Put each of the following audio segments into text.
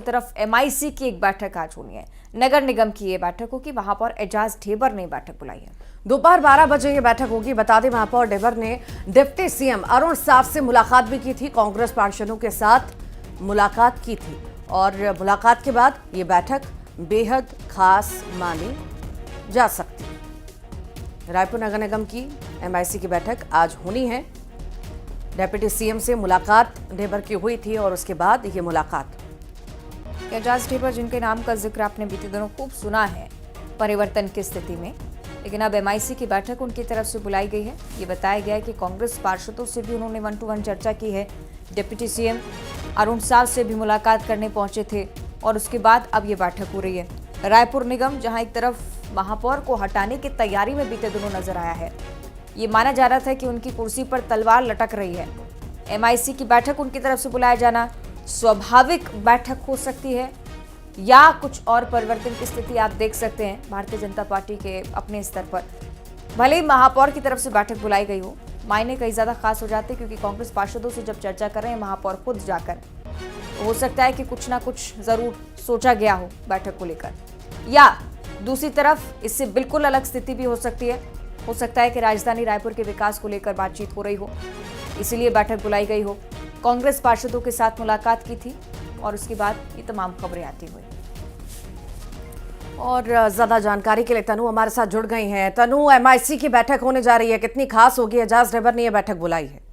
तरफ एमआईसी की एक बैठक आज होनी है। नगर निगम की ये बैठक होगी। महापौर एजाज ढेबर ने बैठक बुलाई है। दोपहर 12 बजे ये बैठक होगी। बता दें, महापौर ढेबर ने डिप्टी सीएम अरुण साव से मुलाकात भी की थी। कांग्रेस पार्षदों के साथ मुलाकात की थी और मुलाकात के बाद ये बैठक बेहद खास मानी जा सकती है। रायपुर नगर निगम की एमआईसी की बैठक आज होनी है। डिप्टी सीएम से मुलाकात ढेबर की हुई थी और उसके बाद ये मुलाकात। एजाज ढेबर, जिनके नाम का जिक्र आपने बीते दिनों खूब सुना है परिवर्तन की स्थिति में, लेकिन अब एमआईसी की बैठक उनकी तरफ से बुलाई गई है। ये बताया गया है कि कांग्रेस पार्षदों से भी उन्होंने 1-to-1 चर्चा की है। डिप्टी सीएम अरुण साव से भी मुलाकात करने पहुंचे थे और उसके बाद अब ये बैठक हो रही है। रायपुर निगम जहां एक तरफ महापौर को हटाने की तैयारी में बीते दिनों नजर आया है, ये माना जा रहा था कि उनकी कुर्सी पर तलवार लटक रही है। एमआईसी की बैठक उनकी तरफ से बुलाया जाना स्वाभाविक बैठक हो सकती है या कुछ और परिवर्तन की स्थिति आप देख सकते हैं भारतीय जनता पार्टी के अपने स्तर पर। भले ही महापौर की तरफ से बैठक बुलाई गई हो, मायने कई ज्यादा खास हो जाते हैं, क्योंकि कांग्रेस पार्षदों से जब चर्चा कर रहे हैं महापौर खुद जाकर, तो हो सकता है कि कुछ ना कुछ जरूर सोचा गया हो बैठक को लेकर। या दूसरी तरफ इससे बिल्कुल अलग स्थिति भी हो सकती है। हो सकता है कि राजधानी रायपुर के विकास को लेकर बातचीत हो रही हो, इसीलिए बैठक बुलाई गई हो। कांग्रेस पार्षदों के साथ मुलाकात की थी और उसके बाद ये तमाम खबरें आती हुई। और ज्यादा जानकारी के लिए तनु हमारे साथ जुड़ गई हैं। तनु, एमआईसी की बैठक होने जा रही है, कितनी खास होगी? एजाज ढेबर ने यह बैठक बुलाई है।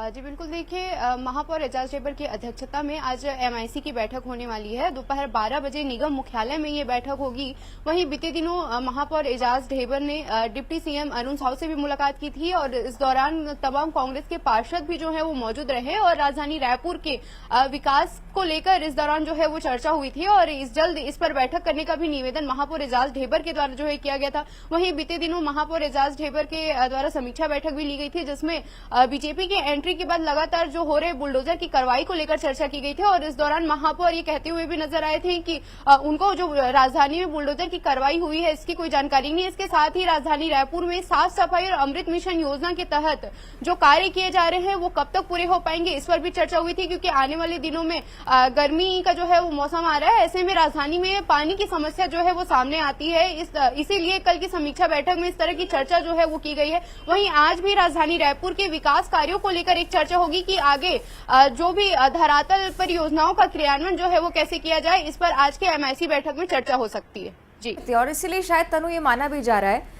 जी बिल्कुल, देखिए, महापौर एजाज ढेबर की अध्यक्षता में आज एमआईसी की बैठक होने वाली है। दोपहर 12 बजे निगम मुख्यालय में ये बैठक होगी। वहीं बीते दिनों महापौर एजाज ढेबर ने डिप्टी सीएम अरुण साव से भी मुलाकात की थी और इस दौरान तमाम कांग्रेस के पार्षद भी जो है वो मौजूद रहे और राजधानी रायपुर के विकास को लेकर इस दौरान जो है वो चर्चा हुई थी और जल्द इस पर बैठक करने का भी निवेदन महापौर एजाज ढेबर के द्वारा जो है किया गया था। वहीं बीते दिनों महापौर एजाज ढेबर के द्वारा समीक्षा बैठक भी ली गई थी, जिसमें बीजेपी के एंट्री के बाद लगातार जो हो रहे बुलडोजर की कार्रवाई को लेकर चर्चा की गई थी और इस दौरान महापौर ये कहते हुए भी नजर आए थे कि उनको जो राजधानी में बुलडोजर की कार्रवाई हुई है इसकी कोई जानकारी नहीं है। इसके साथ ही राजधानी रायपुर में साफ सफाई और अमृत मिशन योजना के तहत जो कार्य किए जा रहे हैं वो कब तक पूरे हो पाएंगे, इस पर भी चर्चा हुई थी, क्योंकि आने वाले दिनों में गर्मी का जो है वो मौसम आ रहा है। ऐसे में राजधानी में पानी की समस्या जो है वो सामने आती है। इसीलिए कल की समीक्षा बैठक में इस तरह की चर्चा जो है वो की गई है। वहीं आज भी राजधानी रायपुर के विकास कार्यों को लेकर एक चर्चा होगी कि आगे जो भी धरातल पर योजनाओं का क्रियान्वयन जो है वो कैसे किया जाए, इस पर आज के एमआईसी बैठक में चर्चा हो सकती है। जी, और इसीलिए शायद तनु ये माना भी जा रहा है,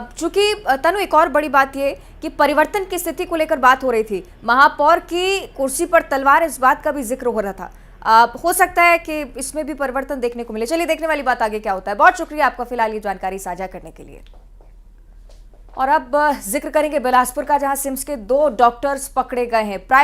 चूंकि तनु एक और बड़ी बात ये कि परिवर्तन की स्थिति को लेकर बात हो रही थी, महापौर की कुर्सी पर तलवार, इस बात का भी जिक्र हो रहा था। हो सकता है कि इसमें भी परिवर्तन देखने को मिले। चलिए देखने वाली बात आगे क्या होता है। बहुत शुक्रिया आपका फिलहाल ये जानकारी साझा करने के लिए। और अब जिक्र करेंगे बिलासपुर का, जहां सिम्स के 2 डॉक्टर्स पकड़े गए हैं। प्राइवेट